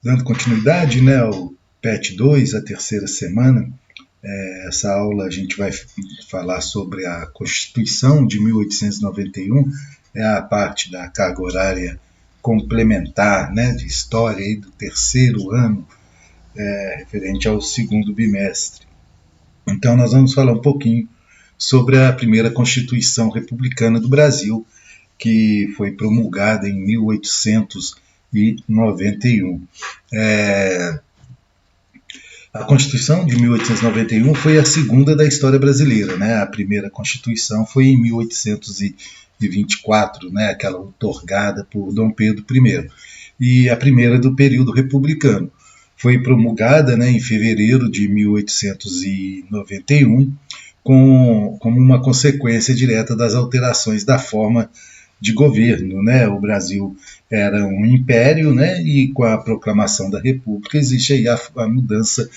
Dando continuidade, né, ao PET 2, a terceira semana, essa aula a gente vai falar sobre a Constituição de 1891, é a parte da carga horária complementar, né, de história aí do terceiro ano, referente ao segundo bimestre. Então nós vamos falar um pouquinho sobre a primeira Constituição Republicana do Brasil, que foi promulgada em 1891. A Constituição de 1891 foi a segunda da história brasileira, né? A primeira Constituição foi em 1824, né? Aquela outorgada por Dom Pedro I, e a primeira do período republicano. Foi promulgada, né, em fevereiro de 1891, como uma consequência direta das alterações da forma de governo, né? O Brasil era um império, né? E com a proclamação da República existe aí a mudança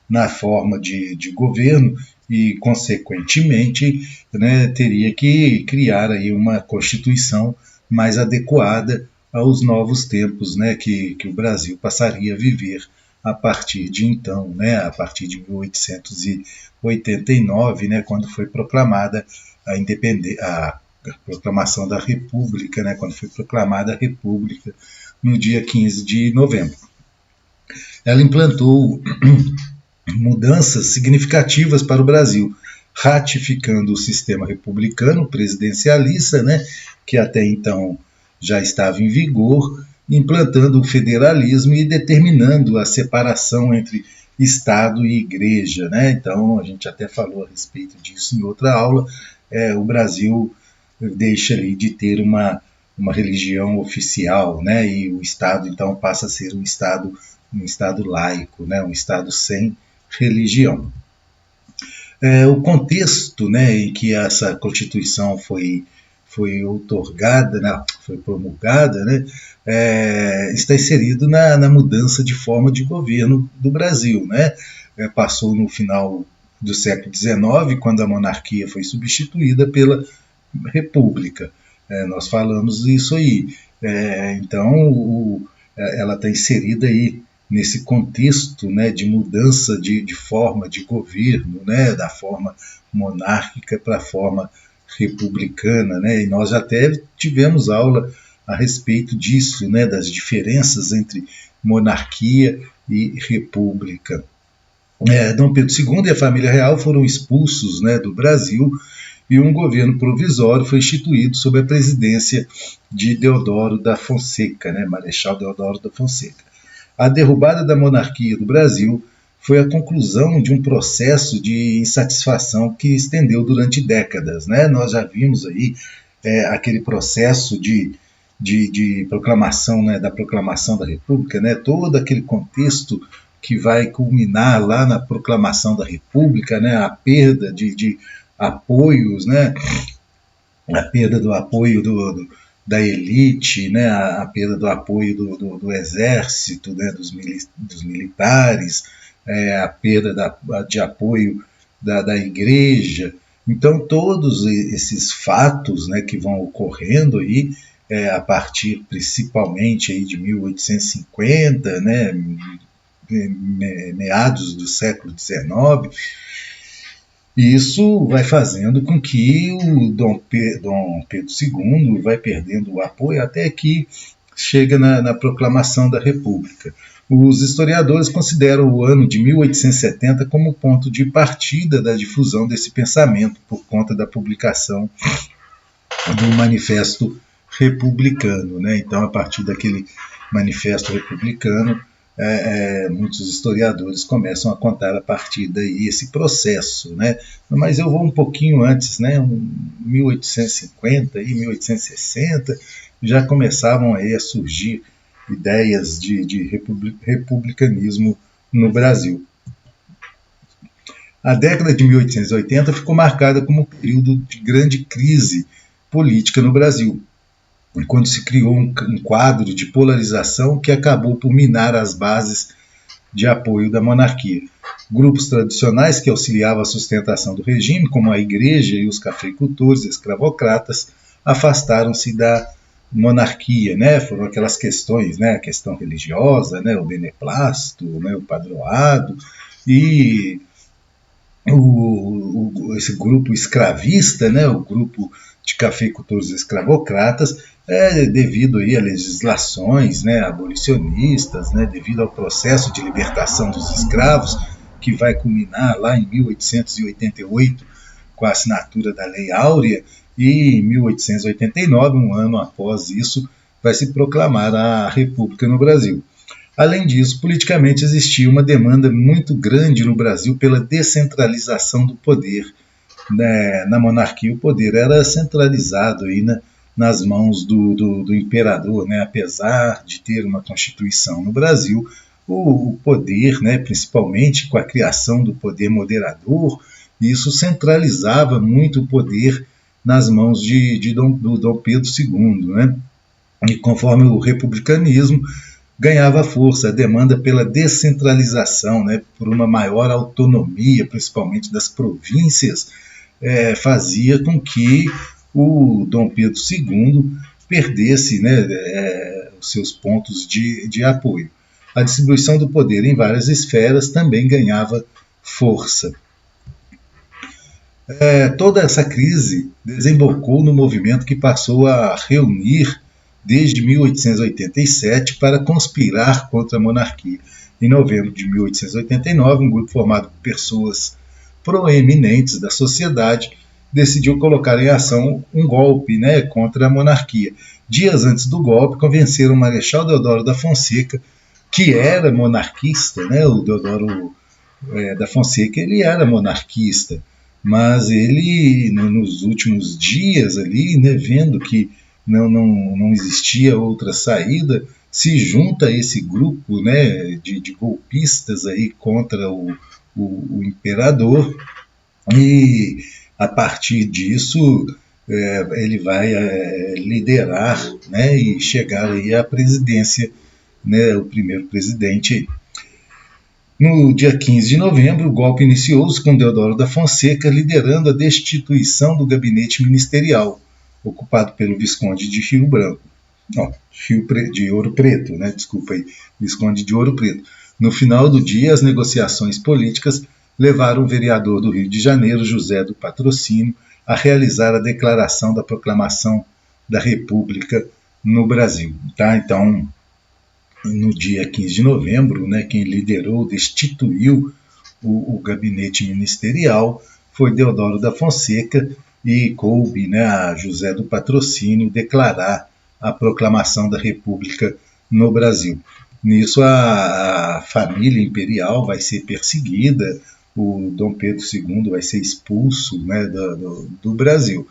na forma de governo e, consequentemente, né, teria que criar aí uma Constituição mais adequada aos novos tempos, né, que o Brasil passaria a viver a partir de então, né, a partir de 1889, né, quando foi proclamada a independência, a proclamação da República, né, quando foi proclamada a República no dia 15 de novembro. Ela implantou mudanças significativas para o Brasil, ratificando o sistema republicano presidencialista, né, que até então já estava em vigor, implantando o federalismo e determinando a separação entre Estado e Igreja, né? Então a gente até falou a respeito disso em outra aula. O Brasil deixa ali de ter uma religião oficial, né? E o Estado então passa a ser um Estado laico, né? Um Estado sem religião. O contexto, né, em que essa Constituição foi outorgada, né, foi promulgada, né, está inserido na mudança de forma de governo do Brasil, né? Passou no final do século XIX, quando a monarquia foi substituída pela República. Nós falamos isso aí. Então, ela está inserida aí nesse contexto, né, de mudança de forma de governo, né, da forma monárquica para a forma republicana, né, e nós até tivemos aula a respeito disso, né, das diferenças entre monarquia e república. Dom Pedro II e a família real foram expulsos, né, do Brasil, e um governo provisório foi instituído sob a presidência de Deodoro da Fonseca, né, Marechal Deodoro da Fonseca. A derrubada da monarquia do Brasil foi a conclusão de um processo de insatisfação que estendeu durante décadas, né? Nós já vimos aí aquele processo de proclamação, né, da proclamação da República, né? Todo aquele contexto que vai culminar lá na proclamação da República, né? A perda de apoios, né? A perda do apoio da elite, né, a perda do apoio do exército, né, dos militares, a perda de apoio da igreja. Então, todos esses fatos, né, que vão ocorrendo aí, a partir principalmente aí de 1850, né, meados do século XIX, e isso vai fazendo com que o Dom Pedro II vai perdendo o apoio até que chega na proclamação da República. Os historiadores consideram o ano de 1870 como ponto de partida da difusão desse pensamento por conta da publicação do Manifesto Republicano, né? Então, a partir daquele Manifesto Republicano, muitos historiadores começam a contar a partir daí esse processo, né? Mas eu vou um pouquinho antes, né? 1850 e 1860 já começavam aí a surgir ideias de republicanismo no Brasil. A década de 1880 ficou marcada como um período de grande crise política no Brasil, quando se criou um quadro de polarização que acabou por minar as bases de apoio da monarquia. Grupos tradicionais que auxiliavam a sustentação do regime, como a igreja e os cafeicultores escravocratas, afastaram-se da monarquia, né? Foram aquelas questões, né? A questão religiosa, né? O beneplácito, né? O padroado e esse grupo escravista, né? O grupo de cafeicultores escravocratas, devido aí a legislações, né? Abolicionistas, né? Devido ao processo de libertação dos escravos que vai culminar lá em 1888 com a assinatura da Lei Áurea, e em 1889, um ano após isso, vai se proclamar a República no Brasil. Além disso, politicamente existia uma demanda muito grande no Brasil pela descentralização do poder. Na monarquia, o poder era centralizado aí nas mãos do imperador, né? Apesar de ter uma constituição no Brasil, o poder, né, principalmente com a criação do poder moderador, isso centralizava muito o poder nas mãos do Dom Pedro II. Né? E conforme o republicanismo ganhava força, a demanda pela descentralização, né, por uma maior autonomia, principalmente das províncias, fazia com que o Dom Pedro II perdesse, né, os seus pontos de apoio. A distribuição do poder em várias esferas também ganhava força. Toda essa crise desembocou no movimento que passou a reunir desde 1887 para conspirar contra a monarquia. Em novembro de 1889, um grupo formado por pessoas proeminentes da sociedade decidiu colocar em ação um golpe, né, contra a monarquia. Dias antes do golpe, convenceram o Marechal Deodoro da Fonseca, que era monarquista, né, o Deodoro da Fonseca, ele era monarquista, mas ele, nos últimos dias ali, né, vendo que não existia outra saída, se junta a esse grupo, né, de golpistas aí contra o imperador, e a partir disso ele vai liderar, né, e chegar aí à presidência, né, o primeiro presidente. No dia 15 de novembro, o golpe iniciou-se com Deodoro da Fonseca liderando a destituição do gabinete ministerial, ocupado pelo Visconde de Rio Branco. Não, de Ouro Preto, né? Desculpa aí, Visconde de Ouro Preto. No final do dia, as negociações políticas levaram o vereador do Rio de Janeiro, José do Patrocínio, a realizar a declaração da proclamação da República no Brasil. Tá? Então, no dia 15 de novembro, né, quem liderou, destituiu o gabinete ministerial foi Deodoro da Fonseca, e coube, né, a José do Patrocínio declarar a proclamação da República no Brasil. Nisso a família imperial vai ser perseguida, o Dom Pedro II vai ser expulso, né, do Brasil.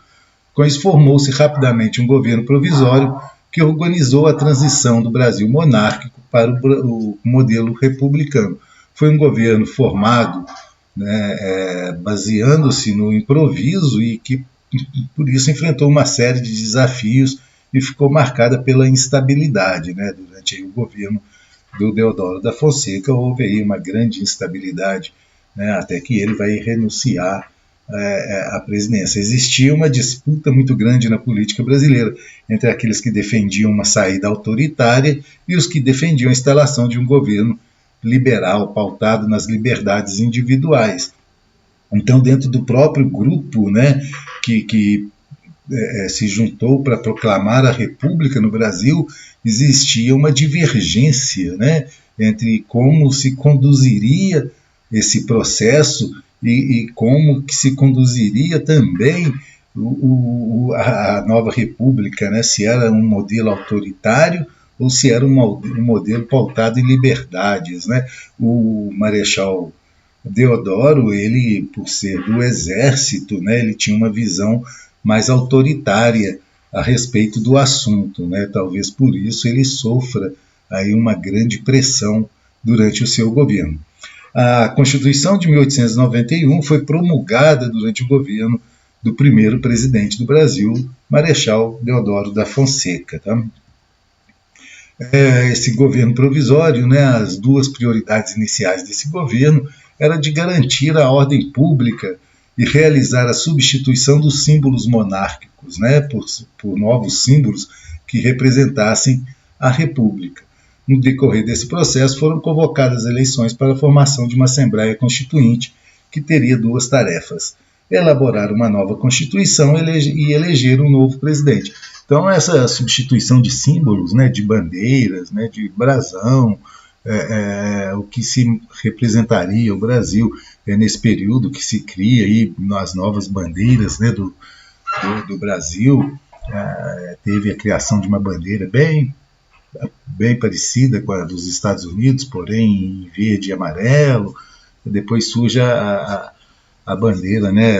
Com isso formou-se rapidamente um governo provisório que organizou a transição do Brasil monárquico para o modelo republicano. Foi um governo formado, né, baseando-se no improviso e que, por isso, enfrentou uma série de desafios e ficou marcada pela instabilidade. Né? Durante aí o governo do Deodoro da Fonseca houve aí uma grande instabilidade, né, até que ele vai renunciar à presidência. Existia uma disputa muito grande na política brasileira entre aqueles que defendiam uma saída autoritária e os que defendiam a instalação de um governo liberal, pautado nas liberdades individuais. Então, dentro do próprio grupo, né, que se juntou para proclamar a República no Brasil, existia uma divergência, né, entre como se conduziria esse processo e como que se conduziria também a nova República, né, se era um modelo autoritário ou se era um modelo pautado em liberdades. Né? O Marechal Deodoro, ele, por ser do Exército, né, ele tinha uma visão mais autoritária a respeito do assunto. Né? Talvez por isso ele sofra aí uma grande pressão durante o seu governo. A Constituição de 1891 foi promulgada durante o governo do primeiro presidente do Brasil, Marechal Deodoro da Fonseca. Tá? Esse governo provisório, né, as duas prioridades iniciais desse governo era de garantir a ordem pública e realizar a substituição dos símbolos monárquicos, né, por novos símbolos que representassem a República. No decorrer desse processo, foram convocadas eleições para a formação de uma Assembleia Constituinte, que teria duas tarefas: elaborar uma nova Constituição e eleger um novo presidente. Então, essa substituição de símbolos, né, de bandeiras, né, de brasão, o que se representaria o Brasil nesse período que se cria aí as novas bandeiras, né, do Brasil. Teve a criação de uma bandeira bem parecida com a dos Estados Unidos, porém em verde e amarelo. Depois surge a bandeira, né,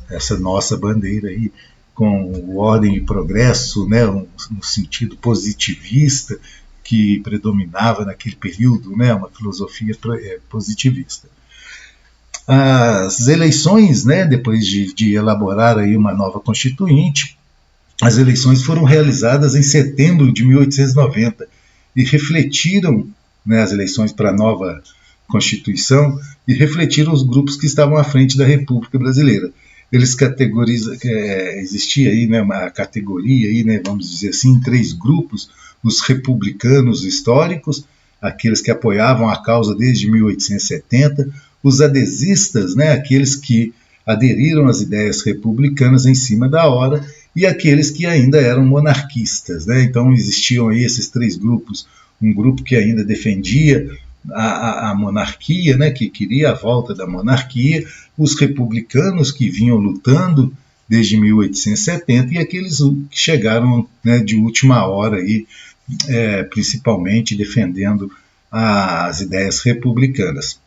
essa nossa bandeira aí, com o ordem e progresso, né, no sentido positivista que predominava naquele período, né, uma filosofia positivista. As eleições, né, depois de elaborar aí uma nova Constituinte, as eleições foram realizadas em setembro de 1890 e refletiram, né, as eleições para a nova Constituição, e refletiram os grupos que estavam à frente da República Brasileira. Eles categorizam, existia aí, né, uma categoria aí, né, vamos dizer assim, em 3 grupos: os republicanos históricos, aqueles que apoiavam a causa desde 1870, os adesistas, né, aqueles que aderiram às ideias republicanas em cima da hora, e aqueles que ainda eram monarquistas, né? Então existiam aí esses 3 grupos: um grupo que ainda defendia a monarquia, né, que queria a volta da monarquia, os republicanos que vinham lutando desde 1870 e aqueles que chegaram, né, de última hora aí, principalmente defendendo as ideias republicanas.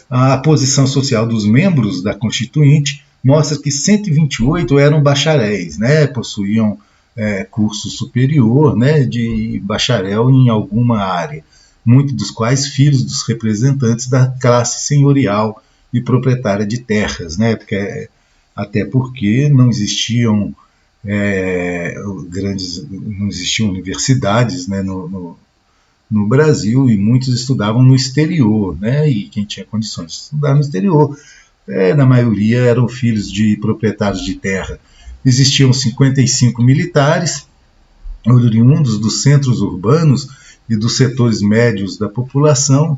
A posição social dos membros da Constituinte mostra que 128 eram bacharéis, né, possuíam curso superior, né, de bacharel em alguma área, muitos dos quais filhos dos representantes da classe senhorial e proprietária de terras, né, até porque não existiam não existiam universidades, né, no Brasil, e muitos estudavam no exterior, né, e quem tinha condições de estudar no exterior, na maioria eram filhos de proprietários de terra. Existiam 55 militares, oriundos dos centros urbanos e dos setores médios da população.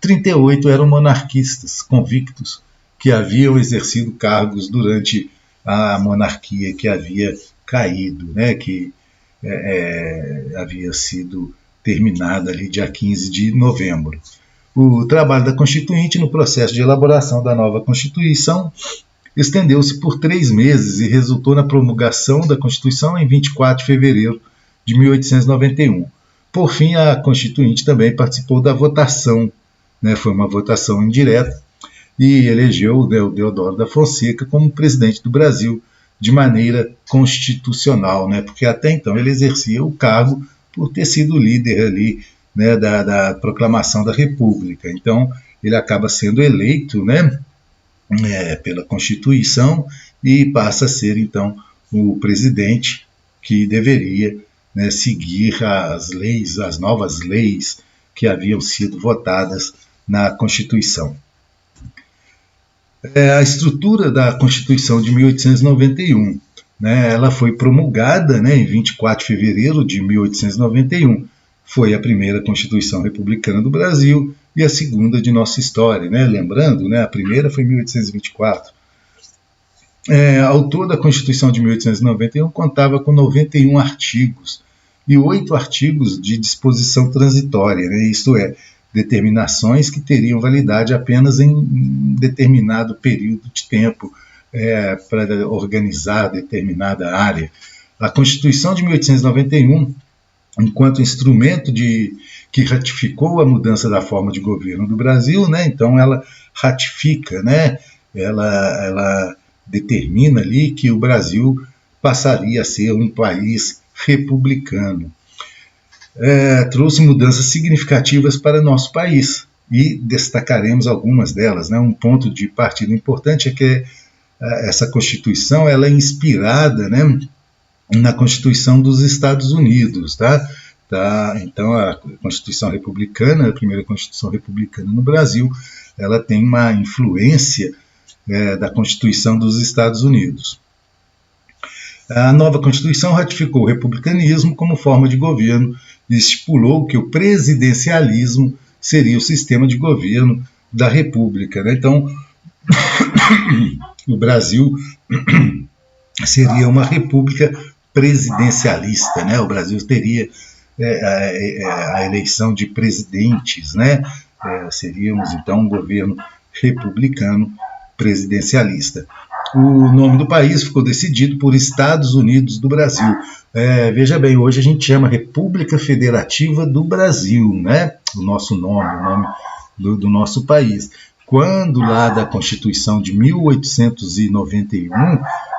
38 eram monarquistas convictos, que haviam exercido cargos durante a monarquia que havia caído, né, que havia sido terminada ali dia 15 de novembro. O trabalho da Constituinte no processo de elaboração da nova Constituição estendeu-se por 3 meses e resultou na promulgação da Constituição em 24 de fevereiro de 1891. Por fim, a Constituinte também participou da votação, né, foi uma votação indireta, e elegeu o Deodoro da Fonseca como presidente do Brasil de maneira constitucional, né, porque até então ele exercia o cargo por ter sido líder ali, né, da proclamação da República. Então, ele acaba sendo eleito, né, pela Constituição, e passa a ser, então, o presidente que deveria, né, seguir as leis, as novas leis que haviam sido votadas na Constituição. A estrutura da Constituição de 1891, né, ela foi promulgada, né, em 24 de fevereiro de 1891. Foi a primeira Constituição Republicana do Brasil e a segunda de nossa história, né? Lembrando, né, a primeira foi em 1824. Ao todo, a Constituição de 1891 contava com 91 artigos e 8 artigos de disposição transitória, né? Isto é, determinações que teriam validade apenas em determinado período de tempo, para organizar determinada área. A Constituição de 1891, enquanto instrumento que ratificou a mudança da forma de governo do Brasil, né? Então ela ratifica, né? Ela determina ali que o Brasil passaria a ser um país republicano. Trouxe mudanças significativas para nosso país e destacaremos algumas delas, né? Um ponto de partida importante é que essa Constituição ela é inspirada, né, na Constituição dos Estados Unidos, tá? Então, a Constituição Republicana, a primeira Constituição Republicana no Brasil, ela tem uma influência da Constituição dos Estados Unidos. A nova Constituição ratificou o republicanismo como forma de governo e estipulou que o presidencialismo seria o sistema de governo da República, né? Então, o Brasil seria uma república presidencialista, né? O Brasil teria a eleição de presidentes, né? Seríamos então um governo republicano presidencialista. O nome do país ficou decidido por Estados Unidos do Brasil. Veja bem, hoje a gente chama República Federativa do Brasil, né? O nosso nome, o nome do nosso país. Quando lá da Constituição de 1891,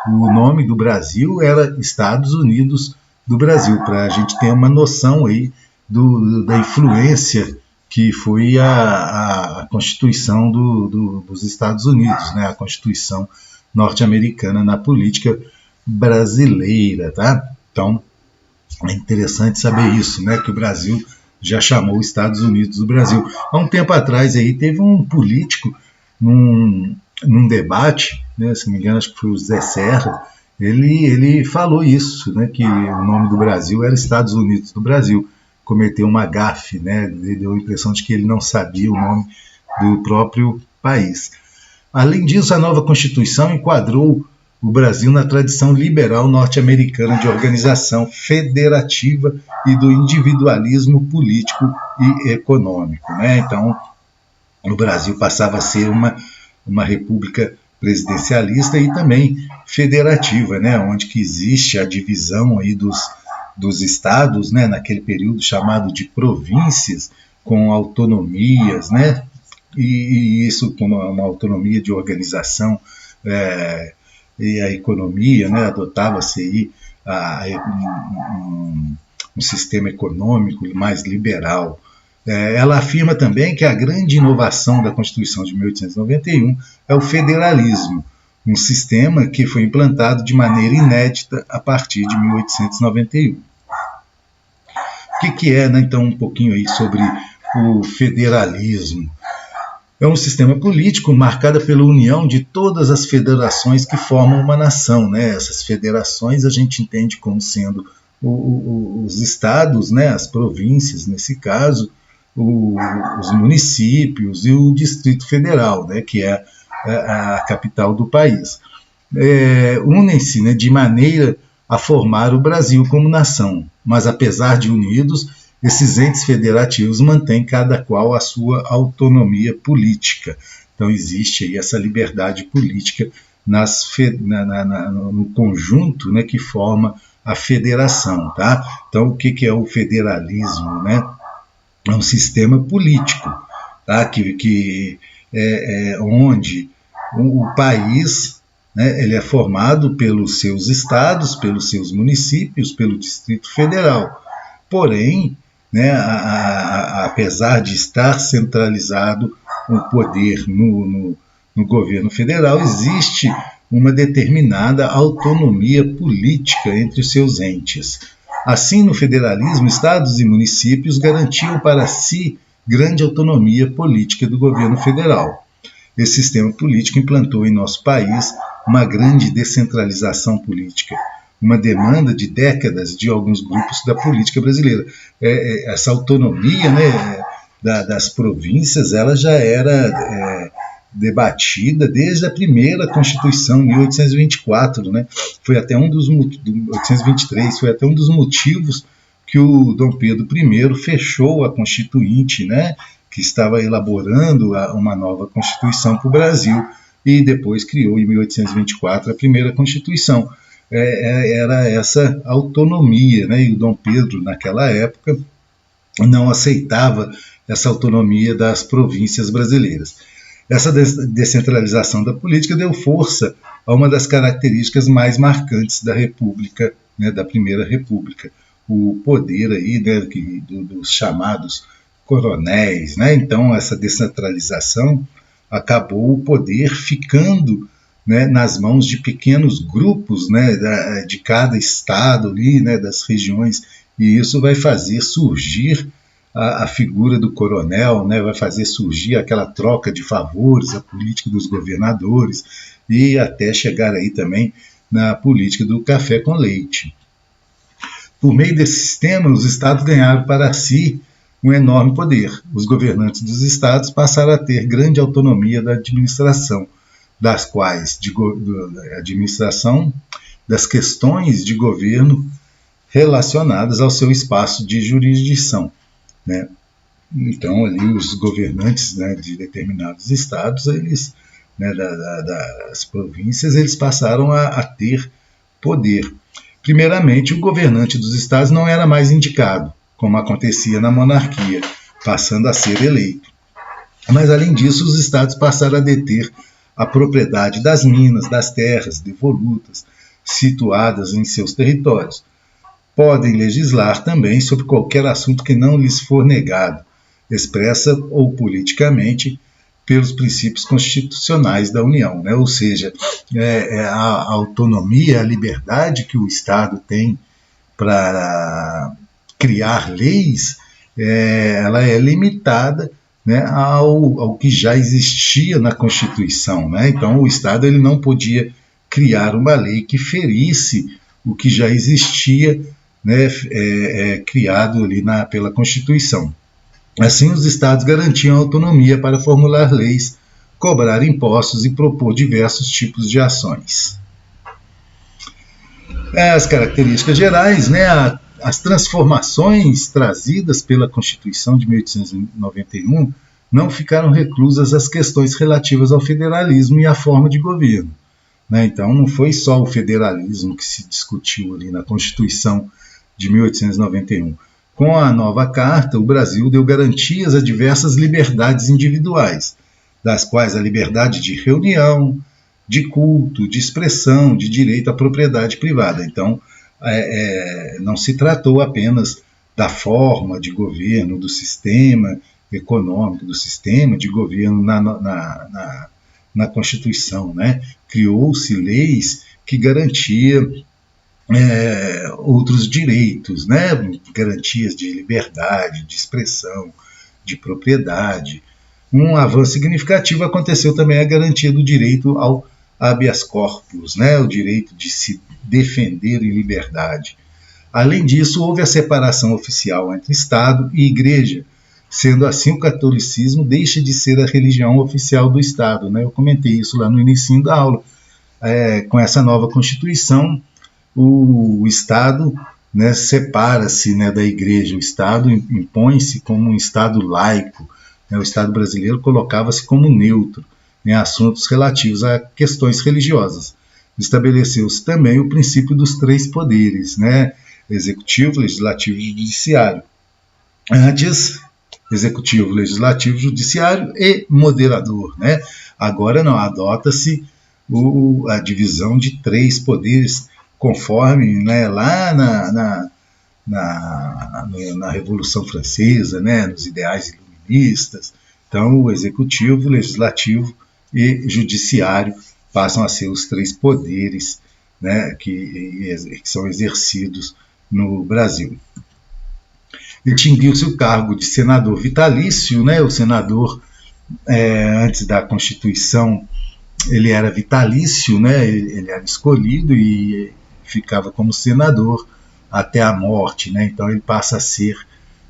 o nome do Brasil era Estados Unidos do Brasil, para a gente ter uma noção aí da influência que foi a Constituição dos Estados Unidos, né? A Constituição norte-americana na política brasileira, tá? Então, é interessante saber isso, né? Que o Brasil já chamou os Estados Unidos do Brasil. Há um tempo atrás aí teve um político num debate, né, se não me engano, acho que foi o Zé Serra, ele falou isso, né, que o nome do Brasil era Estados Unidos do Brasil. Cometeu uma gafe, né, ele deu a impressão de que ele não sabia o nome do próprio país. Além disso, a nova Constituição enquadrou o Brasil na tradição liberal norte-americana de organização federativa e do individualismo político e econômico, né? Então, o Brasil passava a ser uma república presidencialista e também federativa, né? Onde que existe a divisão aí dos estados, né? Naquele período chamado de províncias, com autonomias, né? E isso com uma autonomia de organização e a economia, né, adotava-se aí um sistema econômico mais liberal. Ela afirma também que a grande inovação da Constituição de 1891 é o federalismo, um sistema que foi implantado de maneira inédita a partir de 1891. O que é, né, então, um pouquinho aí sobre o federalismo? É um sistema político marcado pela união de todas as federações que formam uma nação, né? Essas federações a gente entende como sendo os estados, né? As províncias, nesse caso, os municípios e o Distrito Federal, né? Que é a capital do país. Unem-se, né, de maneira a formar o Brasil como nação, mas apesar de unidos, esses entes federativos mantêm cada qual a sua autonomia política. Então existe aí essa liberdade política no conjunto, né, que forma a federação. Tá? Então o que é o federalismo? Né? É um sistema político, tá? que onde o país, né, ele é formado pelos seus estados, pelos seus municípios, pelo Distrito Federal. Porém, né, apesar de estar centralizado o poder no governo federal, existe uma determinada autonomia política entre os seus entes. Assim, no federalismo, estados e municípios garantiam para si grande autonomia política do governo federal. Esse sistema político implantou em nosso país uma grande descentralização política, uma demanda de décadas de alguns grupos da política brasileira. Essa autonomia, né, das províncias, ela já era debatida desde a primeira Constituição, 1824, né? Foi até 1823, foi até um dos motivos que o Dom Pedro I fechou a Constituinte, né, que estava elaborando uma nova Constituição para o Brasil, e depois criou, em 1824, a primeira Constituição. Era essa autonomia, né? E o Dom Pedro, naquela época, não aceitava essa autonomia das províncias brasileiras. Essa descentralização da política deu força a uma das características mais marcantes da República, né, da Primeira República, o poder aí, né, dos chamados coronéis, né? Então essa descentralização acabou o poder ficando, né, nas mãos de pequenos grupos, né, de cada estado ali, né, das regiões, e isso vai fazer surgir a figura do coronel, né, vai fazer surgir aquela troca de favores, a política dos governadores, e até chegar aí também na política do café com leite. Por meio desse sistema, os estados ganharam para si um enorme poder. Os governantes dos estados passaram a ter grande autonomia da administração, administração das questões de governo relacionadas ao seu espaço de jurisdição, né? Então, ali os governantes, né, de determinados estados, eles, né, das províncias, eles passaram a ter poder. Primeiramente, o governante dos estados não era mais indicado, como acontecia na monarquia, passando a ser eleito. Mas, além disso, os estados passaram a deter a propriedade das minas, das terras devolutas, situadas em seus territórios. Podem legislar também sobre qualquer assunto que não lhes for negado, expressa ou politicamente, pelos princípios constitucionais da União, né? Ou seja, a autonomia, a liberdade que o Estado tem para criar leis, ela é limitada, né, ao que já existia na Constituição, né? Então, o Estado ele não podia criar uma lei que ferisse o que já existia, né, criado ali pela Constituição. Assim, os estados garantiam autonomia para formular leis, cobrar impostos e propor diversos tipos de ações. As características gerais, né, as transformações trazidas pela Constituição de 1891 não ficaram reclusas às questões relativas ao federalismo e à forma de governo, né? Então, não foi só o federalismo que se discutiu ali na Constituição de 1891. Com a nova Carta, o Brasil deu garantias a diversas liberdades individuais, das quais a liberdade de reunião, de culto, de expressão, de direito à propriedade privada. Então, não se tratou apenas da forma de governo, do sistema econômico, do sistema de governo na Constituição, né? Criou-se leis que garantiam outros direitos, né? Garantias de liberdade, de expressão, de propriedade. Um avanço significativo aconteceu também a garantia do direito ao habeas corpus, né? O direito de se defender em liberdade. Além disso, houve a separação oficial entre Estado e Igreja, sendo assim o catolicismo deixa de ser a religião oficial do Estado, né? Eu comentei isso lá no início da aula. Com essa nova Constituição, o Estado, né, separa-se, né, da Igreja. O Estado impõe-se como um Estado laico, né? O Estado brasileiro colocava-se como neutro em assuntos relativos a questões religiosas. Estabeleceu-se também o princípio dos três poderes, né? Executivo, legislativo e judiciário. Antes, executivo, legislativo, judiciário e moderador, né? Agora não, adota-se a divisão de três poderes, conforme, né, lá na Revolução Francesa, né, nos ideais iluministas. Então, o executivo, legislativo e judiciário passam a ser os três poderes, né, que são exercidos no Brasil. Extinguiu-se o cargo de senador vitalício, né? O senador, antes da Constituição, ele era vitalício, né? Ele era escolhido e ficava como senador até a morte, né? Então ele passa a ser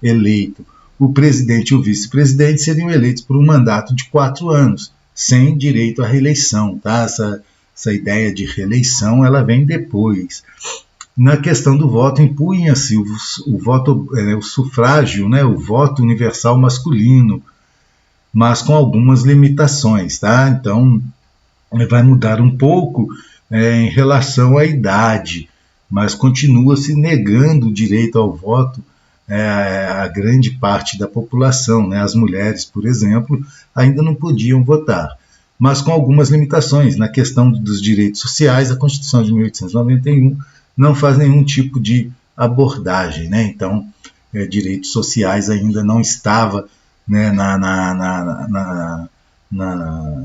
eleito. O presidente e o vice-presidente seriam eleitos por um mandato de 4 anos, sem direito à reeleição, tá? Essa ideia de reeleição, ela vem depois. Na questão do voto, impunha-se o voto, o sufrágio, né? O voto universal masculino, mas com algumas limitações, tá? Então, vai mudar um pouco em relação à idade, mas continua se negando o direito ao voto a grande parte da população, né? As mulheres, por exemplo, ainda não podiam votar, mas com algumas limitações. Na questão dos direitos sociais, a Constituição de 1891 não faz nenhum tipo de abordagem, né? Então, direitos sociais ainda não estava, né,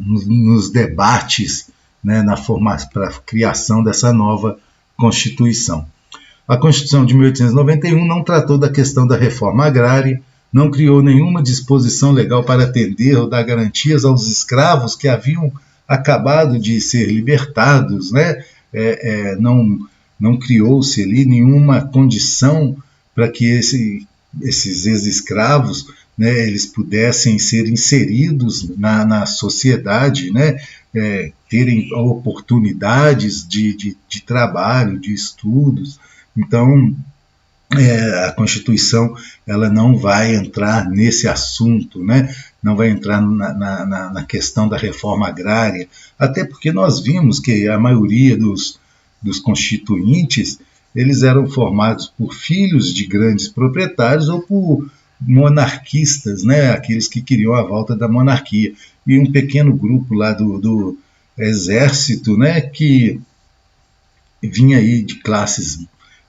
nos debates, né, para a criação dessa nova Constituição. A Constituição de 1891 não tratou da questão da reforma agrária, não criou nenhuma disposição legal para atender ou dar garantias aos escravos que haviam acabado de ser libertados, né, não criou-se ali nenhuma condição para que esses ex-escravos, né, eles pudessem ser inseridos na sociedade, né, terem oportunidades de trabalho, de estudos. Então, a Constituição ela não vai entrar nesse assunto, né? Não vai entrar na questão da reforma agrária, até porque nós vimos que a maioria dos constituintes eles eram formados por filhos de grandes proprietários ou por monarquistas, né? Aqueles que queriam a volta da monarquia, e um pequeno grupo lá do exército, né? Que vinha aí de classes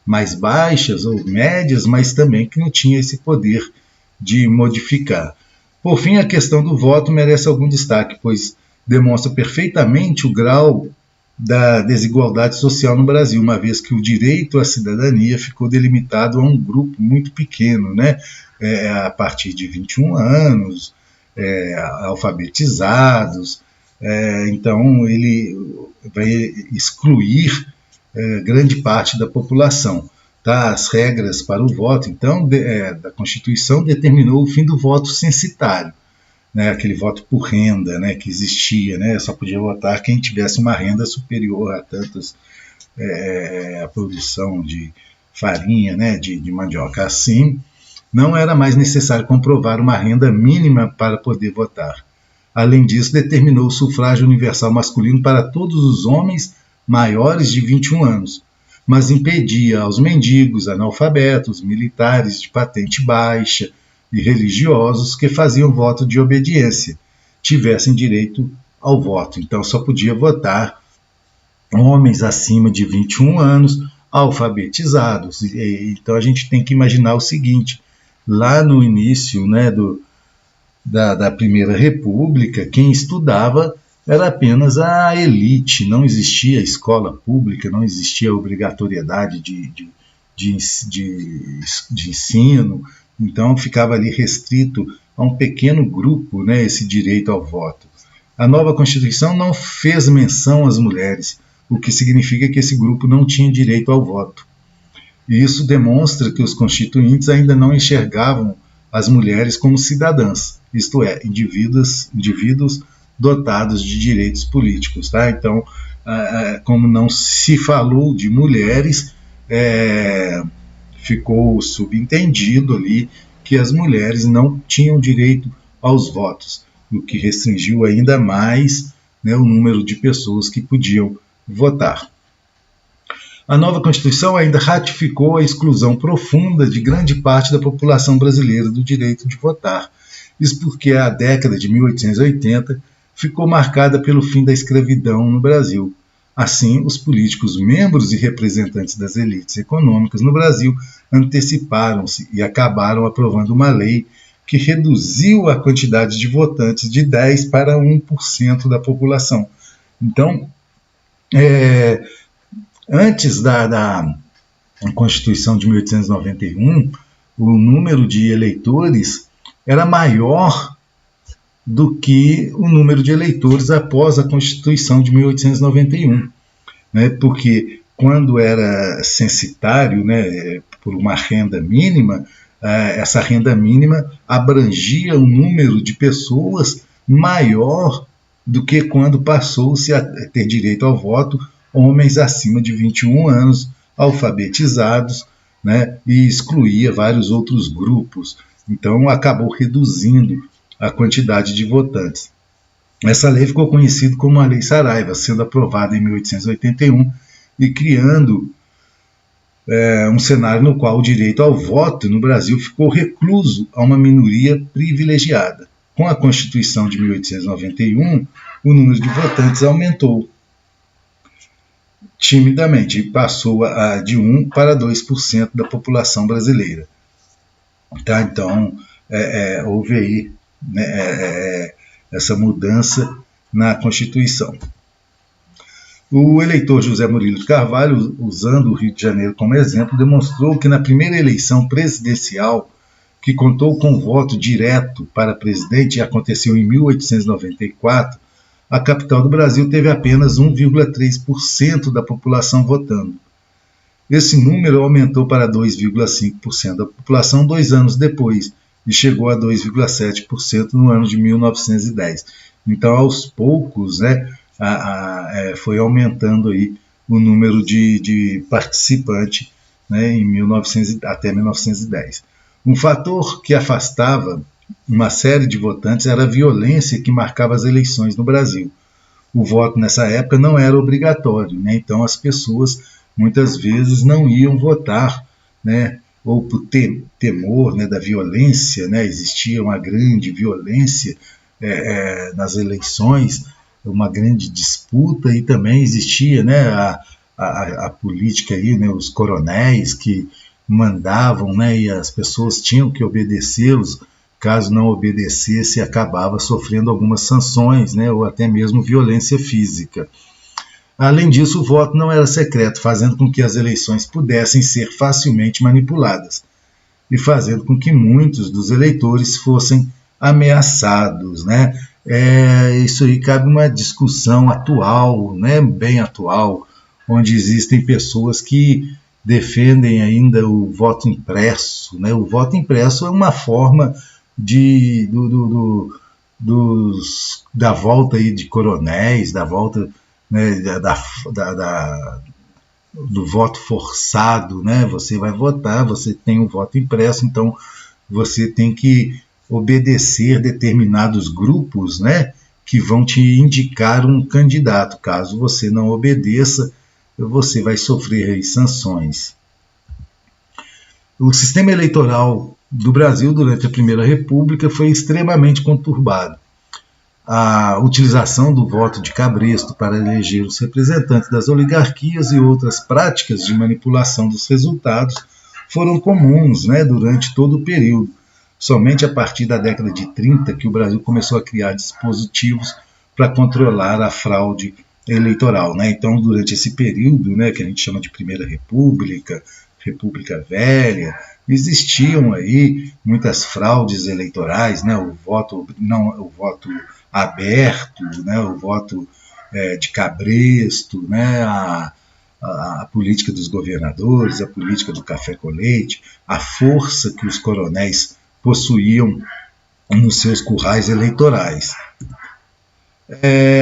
mais baixas ou médias, mas também que não tinha esse poder de modificar. Por fim, a questão do voto merece algum destaque, pois demonstra perfeitamente o grau da desigualdade social no Brasil, uma vez que o direito à cidadania ficou delimitado a um grupo muito pequeno, né? A partir de 21 anos, alfabetizados, então ele vai excluir grande parte da população. Tá? As regras para o voto, então, da Constituição determinou o fim do voto censitário, né? Aquele voto por renda, né, que existia, né? Só podia votar quem tivesse uma renda superior a tantas, a produção de farinha, né, de mandioca. Assim, não era mais necessário comprovar uma renda mínima para poder votar. Além disso, determinou o sufrágio universal masculino para todos os homens maiores de 21 anos, mas impedia aos mendigos, analfabetos, militares de patente baixa e religiosos que faziam voto de obediência tivessem direito ao voto. Então só podia votar homens acima de 21 anos, alfabetizados. Então a gente tem que imaginar o seguinte: lá no início, né, da Primeira República, quem estudava era apenas a elite, não existia escola pública, não existia obrigatoriedade de ensino, então ficava ali restrito a um pequeno grupo, né, esse direito ao voto. A nova Constituição não fez menção às mulheres, o que significa que esse grupo não tinha direito ao voto. E isso demonstra que os constituintes ainda não enxergavam as mulheres como cidadãs, isto é, indivíduos dotados de direitos políticos. Tá? Então, como não se falou de mulheres, ficou subentendido ali que as mulheres não tinham direito aos votos, o que restringiu ainda mais, né, o número de pessoas que podiam votar. A nova Constituição ainda ratificou a exclusão profunda de grande parte da população brasileira do direito de votar. Isso porque a década de 1880 ficou marcada pelo fim da escravidão no Brasil. Assim, os políticos, membros e representantes das elites econômicas no Brasil anteciparam-se e acabaram aprovando uma lei que reduziu a quantidade de votantes de 10% para 1% da população. Então, antes da Constituição de 1891, o número de eleitores era maior do que o número de eleitores após a Constituição de 1891, né? Porque quando era censitário, né, por uma renda mínima, essa renda mínima abrangia um número de pessoas maior do que quando passou-se a ter direito ao voto homens acima de 21 anos, alfabetizados, né, e excluía vários outros grupos. Então acabou reduzindo a quantidade de votantes. Essa lei ficou conhecida como a Lei Saraiva, sendo aprovada em 1881 e criando um cenário no qual o direito ao voto no Brasil ficou recluso a uma minoria privilegiada. Com a Constituição de 1891, o número de votantes aumentou timidamente e passou de 1% para 2% da população brasileira. Tá? Então, houve aí, né, essa mudança na Constituição. O eleitor José Murilo de Carvalho, usando o Rio de Janeiro como exemplo, demonstrou que na primeira eleição presidencial, que contou com voto direto para presidente e aconteceu em 1894, a capital do Brasil teve apenas 1,3% da população votando. Esse número aumentou para 2,5% da população 2 anos depois e chegou a 2,7% no ano de 1910. Então, aos poucos, né, foi aumentando aí o número de participantes, né, até 1910. Um fator que afastava uma série de votantes era a violência que marcava as eleições no Brasil. O voto nessa época não era obrigatório, né, então as pessoas muitas vezes não iam votar, né, ou por temor, né, da violência, né, existia uma grande violência nas eleições, uma grande disputa, e também existia, né, a política aí, né, os coronéis que mandavam, né, e as pessoas tinham que obedecê-los. Caso não obedecesse, acabava sofrendo algumas sanções, né, ou até mesmo violência física. Além disso, o voto não era secreto, fazendo com que as eleições pudessem ser facilmente manipuladas e fazendo com que muitos dos eleitores fossem ameaçados, né? Isso aí cabe uma discussão atual, né, bem atual, onde existem pessoas que defendem ainda o voto impresso, né? O voto impresso é uma forma da volta aí de coronéis, da volta, né, do voto forçado, né? Você vai votar, você tem um voto impresso, então você tem que obedecer determinados grupos, né, que vão te indicar um candidato. Caso você não obedeça, você vai sofrer aí sanções. O sistema eleitoral do Brasil durante a Primeira República foi extremamente conturbado. A utilização do voto de cabresto para eleger os representantes das oligarquias e outras práticas de manipulação dos resultados foram comuns, né, durante todo o período. Somente a partir da década de 30 que o Brasil começou a criar dispositivos para controlar a fraude eleitoral, né? Então, durante esse período, né, que a gente chama de Primeira República, República Velha, existiam aí muitas fraudes eleitorais, né? O voto aberto, né? O voto de cabresto, né? A política dos governadores, a política do café com leite, a força que os coronéis possuíam nos seus currais eleitorais.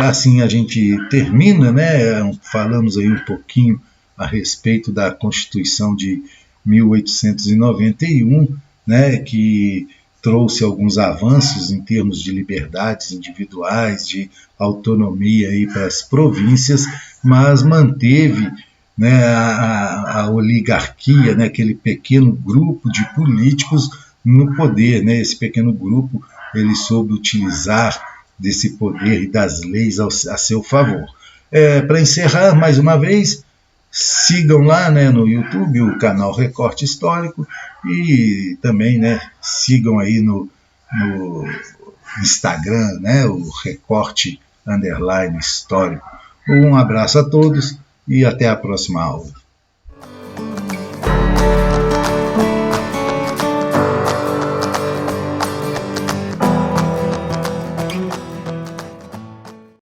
Assim a gente termina, né? Falamos aí um pouquinho a respeito da Constituição de 1891, né? Que trouxe alguns avanços em termos de liberdades individuais, de autonomia aí para as províncias, mas manteve, né, a oligarquia, né, aquele pequeno grupo de políticos no poder, né? Esse pequeno grupo ele soube utilizar desse poder e das leis a seu favor. Para encerrar, mais uma vez, sigam lá, né, no YouTube o canal Recorte Histórico e também, né, sigam aí no Instagram, né, o Recorte _Histórico. Um abraço a todos e até a próxima aula.